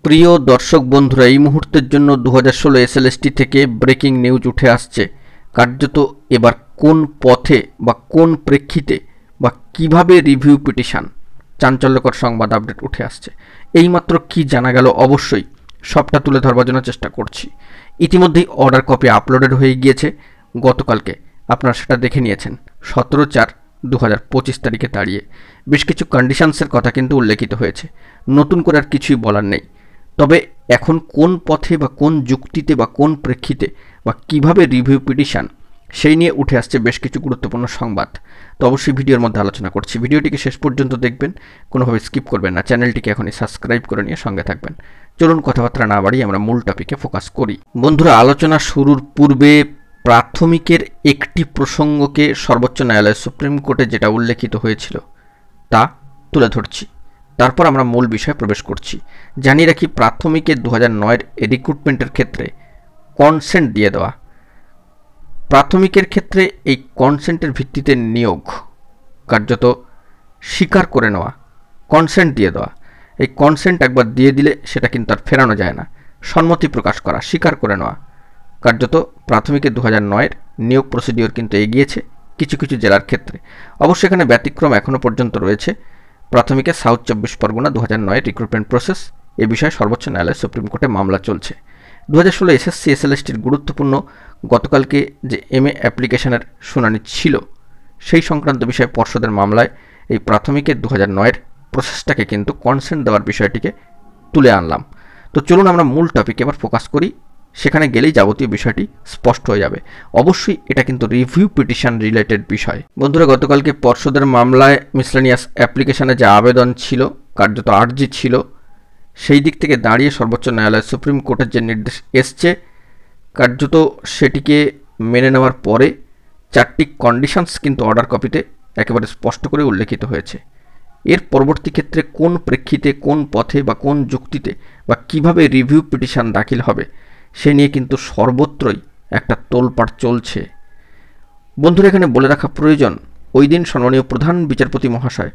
প্রিয় দর্শক বন্ধুরা, এই মুহূর্তের জন্য 2016 এসএলএসটি থেকে ব্রেকিং নিউজ উঠে আসছে। কার্যত এবার কোন পথে বা কোন প্রেক্ষিতে বা কিভাবে রিভিউ পিটিশন, চাঞ্চল্যকর সংবাদ আপডেট উঠে আসছে। এইমাত্র কি জানা গেল অবশ্যই সবটা তুলে ধরবার জন্য চেষ্টা করছি। ইতিমধ্যেই অর্ডার কপি আপলোডেড হয়ে গিয়েছে গতকালকে, আপনারা সেটা দেখে নিয়েছেন 17/4/2025 তারিখে দাঁড়িয়ে। বেশ কিছু কন্ডিশনসের কথা কিন্তু উল্লেখিত হয়েছে, নতুন করে আর কিছুই বলার নেই। তবে এখন কোন পথে বা কোন যুক্তিতে বা কোন প্রেক্ষিতে বা কিভাবে রিভিউ পিটিশন, সেই নিয়ে উঠে আসছে বেশ কিছু গুরুত্বপূর্ণ সংবাদ। তো অবশ্যই ভিডিওর মধ্যে আলোচনা করছি। ভিডিওটিকে শেষ পর্যন্ত দেখবেন, কোনোভাবে স্কিপ করবেন না। চ্যানেলটিকে এখনই সাবস্ক্রাইব করে নিয়ে সঙ্গে থাকবেন। চলুন কথাবার্তা না বাড়িয়ে আমরা মূল টপিকে ফোকাস করি। বন্ধুরা, আলোচনা শুরুর পূর্বে প্রাথমিকের একটি প্রসঙ্গকে সর্বোচ্চ ন্যায়ালয় সুপ্রিম কোর্টে যেটা উল্লেখিত হয়েছিল তা তুলে ধরছি, তারপর আমরা মূল বিষয়ে প্রবেশ করছি। জানিয়ে রাখি, প্রাথমিকের 2009-এর রিক্রুটমেন্টের ক্ষেত্রে কনসেন্ট দিয়ে দেওয়া, প্রাথমিকের ক্ষেত্রে এই কনসেন্টের ভিত্তিতে নিয়োগ কার্যত স্বীকার করে নেওয়া, কনসেন্ট দিয়ে দেওয়া। এই কনসেন্ট একবার দিয়ে দিলে সেটা কিন্তু আর ফেরানো যায় না। সম্মতি প্রকাশ করা, স্বীকার করে নেওয়া, কার্যত প্রাথমিকের 2009-এর নিয়োগ প্রসিডিওর কিন্তু এগিয়েছে কিছু কিছু জেলার ক্ষেত্রে। অবশ্য এখানে ব্যতিক্রম এখনও পর্যন্ত রয়েছে। প্রাথমিকে সাউথ 24 পরগনা 2009 রিক্রুটমেন্ট প্রসেস, এ বিষয়ে সর্বোচ্চ ন্যায়ালয় সুপ্রিম কোর্টে মামলা চলছে। 2016 এসএসসি এসএলএসটির গুরুত্বপূর্ণ গতকালকে যে এমএ অ্যাপ্লিকেশনের শুনানি ছিল, সেই সংক্রান্ত বিষয়ে পর্ষদের মামলায় এই প্রাথমিকের 2009-এর প্রসেসটাকে কিন্তু কনসেন্ট দেওয়ার বিষয়টিকে তুলে আনলাম। তো চলুন আমরা মূল টপিকে এবার ফোকাস করি, সেখানে গেলেই যাবতীয় বিষয়টি স্পষ্ট হয়ে যাবে। অবশ্যই এটা কিন্তু রিভিউ পিটিশন রিলেটেড বিষয়। বন্ধুরা, গতকালকে পর্ষদের মামলায় মিসলেনিয়াস অ্যাপ্লিকেশনে যে আবেদন ছিল, কার্যত আর্জি ছিল, সেই দিক থেকে দাঁড়িয়ে সর্বোচ্চ ন্যায়ালয় সুপ্রিম কোর্টের যে নির্দেশ এসছে, কার্যত সেটিকে মেনে নেওয়ার পরে 4টি কন্ডিশনস কিন্তু অর্ডার কপিতে একেবারে স্পষ্ট করে উল্লেখিত হয়েছে। এর পরবর্তী ক্ষেত্রে কোন প্রেক্ষিতে, কোন পথে বা কোন যুক্তিতে বা কিভাবে রিভিউ পিটিশন দাখিল হবে, সে নিয়ে কিন্তু সর্বত্রই একটা তোলপাড় চলছে। বন্ধুরা, এখানে বলে রাখা প্রয়োজন, ওই দিন সম্মানীয় প্রধান বিচারপতি মহাশয়,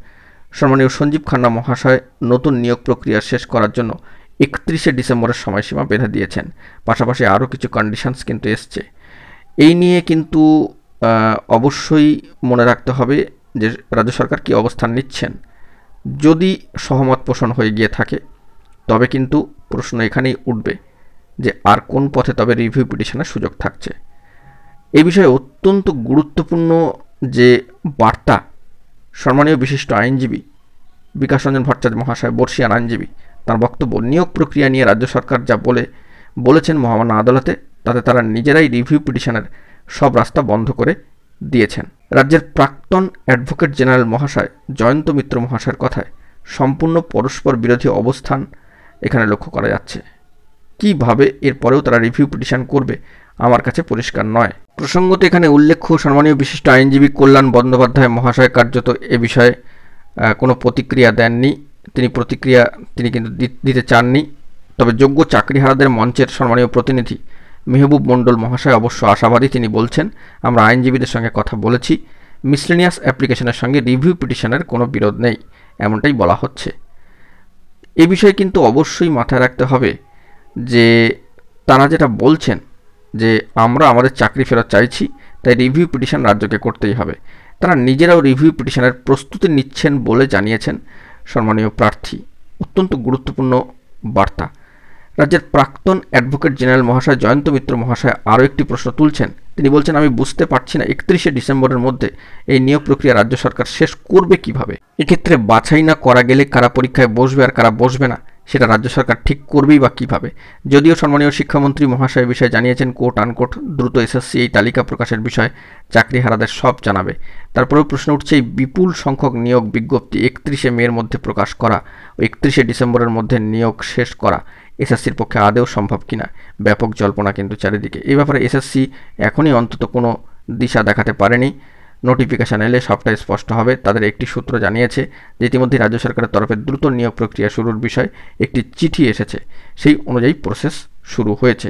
সম্মানীয় সঞ্জীব খান্না মহাশয় নতুন নিয়োগ প্রক্রিয়া শেষ করার জন্য 31শে ডিসেম্বরের সময়সীমা বেঁধে দিয়েছেন। পাশাপাশি আরও কিছু কন্ডিশনস কিন্তু এসছে। এই নিয়ে কিন্তু অবশ্যই মনে রাখতে হবে যে রাজ্য সরকার কী অবস্থান নিচ্ছেন। যদি সহমত পোষণ হয়ে গিয়ে থাকে, তবে কিন্তু প্রশ্ন এখানেই উঠবে যে আর কোন পথে তবে রিভিউ পিটিশনের সুযোগ থাকছে। এই বিষয়ে অত্যন্ত গুরুত্বপূর্ণ যে বার্তা সম্মানীয় বিশিষ্ট আইনজীবী বিকাশ রঞ্জন ভট্টাচার্য মহাশয়, বর্ষিয়ান আইনজীবী, তার বক্তব্য, নিয়োগ প্রক্রিয়া নিয়ে রাজ্য সরকার যা বলেছেন মহামান্য আদালতে, তাতে তারা নিজেরাই রিভিউ পিটিশনের সব রাস্তা বন্ধ করে দিয়েছেন। রাজ্যের প্রাক্তন অ্যাডভোকেট জেনারেল মহাশয় জয়ন্ত মিত্র মহাশয়ের কথায় সম্পূর্ণ পরস্পর বিরোধী অবস্থান এখানে লক্ষ্য করা যাচ্ছে। কিভাবে এরপরেও তারা রিভিউ পিটিশন করবে আমার কাছে পরিষ্কার নয়। প্রসঙ্গত এখানে উল্লেখ্য, সম্মানীয় বিশিষ্ট আইনজীবী কল্যাণ বন্দ্যোপাধ্যায় মহাশয় কার্যত এ বিষয়ে কোনো প্রতিক্রিয়া দেননি। তিনি কিন্তু দিতে চাননি। তবে যোগ্য চাকরিহারাদের মঞ্চের সম্মানীয় প্রতিনিধি মেহবুব মণ্ডল মহাশয় অবশ্য আশাবাদী। তিনি বলছেন, আমরা আইনজীবীদের সঙ্গে কথা বলেছি, মিসলেনিয়াস অ্যাপ্লিকেশনের সঙ্গে রিভিউ পিটিশনের কোনো বিরোধ নেই, এমনটাই বলা হচ্ছে। এ বিষয়ে কিন্তু অবশ্যই মাথায় রাখতে হবে যে তারা যেটা বলছেন যে আমরা আমাদের চাকরি ফেরত চাইছি, তাই রিভিউ পিটিশন রাজ্যকে করতেই হবে, তারা নিজেরাও রিভিউ পিটিশনের প্রস্তুতি নিচ্ছেন বলে জানিয়েছেন সম্মানীয় প্রার্থী। অত্যন্ত গুরুত্বপূর্ণ বার্তা। রাজ্যের প্রাক্তন অ্যাডভোকেট জেনারেল মহাশয় জয়ন্ত মিত্র মহাশয় আরও একটি প্রশ্ন তুলছেন। তিনি বলছেন, আমি বুঝতে পারছি না 31শে ডিসেম্বরের মধ্যে এই নিয়োগ প্রক্রিয়া রাজ্য সরকার শেষ করবে কিভাবে। এক্ষেত্রে বাছাই না করা গেলে কারা পরীক্ষায় বসবে আর কারা বসবে না, সেটা রাজ্য সরকার ঠিক করবেই বা কীভাবে। যদিও সম্মানীয় শিক্ষামন্ত্রী মহাশয় বিষয়ে জানিয়েছেন, কোট আনকোট দ্রুত এসএসসি এই তালিকা প্রকাশের বিষয়ে চাকরিহারাদের সব জানাবে। তারপরেও প্রশ্ন উঠছে, এই বিপুল সংখ্যক নিয়োগ বিজ্ঞপ্তি 31শে মের মধ্যে প্রকাশ করা ও 31শে ডিসেম্বরের মধ্যে নিয়োগ শেষ করা এসএসসির পক্ষে আদৌ সম্ভব কিনা। ব্যাপক জল্পনা কিন্তু চারিদিকে। এই ব্যাপারে এসএসসি এখনই অন্তত কোনো দিশা দেখাতে পারেনি। নোটিফিকেশান এলে সবটাই স্পষ্ট হবে। তাদের একটি সূত্র জানিয়েছে যে ইতিমধ্যে রাজ্য সরকারের তরফে দ্রুত নিয়োগ প্রক্রিয়া শুরুর বিষয়ে একটি চিঠি এসেছে, সেই অনুযায়ী প্রসেস শুরু হয়েছে।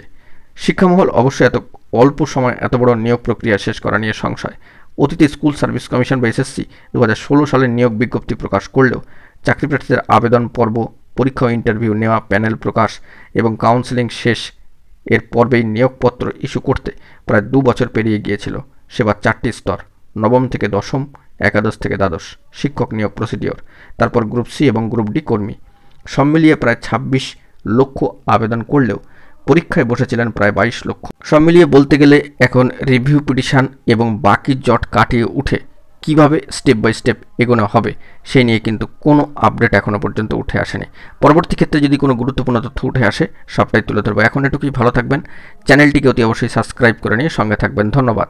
শিক্ষামহল অবশ্যই এত অল্প সময় এত বড় নিয়োগ প্রক্রিয়া শেষ করা নিয়ে সংশয়। অতীতে স্কুল সার্ভিস কমিশন বা এসএসসি 2016 সালে নিয়োগ বিজ্ঞপ্তি প্রকাশ করলেও চাকরি প্রার্থীদের আবেদন পর্ব পরীক্ষা ও ইন্টারভিউ নেওয়া, প্যানেল প্রকাশ এবং কাউন্সেলিং শেষ এর পর্বেই নিয়োগপত্র ইস্যু করতে প্রায় 2 বছর পেরিয়ে গিয়েছিল। সেবার 4টি স্তর, নবম থেকে দশম, একাদশ থেকে দ্বাদশ, শিক্ষক নিয়োগ প্রসিডিওর, তারপর গ্রুপ সি এবং গ্রুপ ডি কর্মী। সব মিলিয়ে প্রায় 26 লক্ষ আবেদন করলেও পরীক্ষায় বসেছিলেন প্রায় 22 লক্ষ। সব মিলিয়ে বলতে গেলে এখন রিভিউ পিটিশন এবং বাকি জট কাটিয়ে উঠে কিভাবে স্টেপ বাই স্টেপ এগোনো হবে সেই নিয়ে কিন্তু কোনো আপডেট এখনও পর্যন্ত উঠে আসেনি। পরবর্তী ক্ষেত্রে যদি কোনো গুরুত্বপূর্ণ তথ্য উঠে আসে সবটাই তুলে ধরবো। এখন এটুকুই, ভালো থাকবেন, চ্যানেলটিকে অতি অবশ্যই সাবস্ক্রাইব করে নিয়ে সঙ্গে থাকবেন। ধন্যবাদ।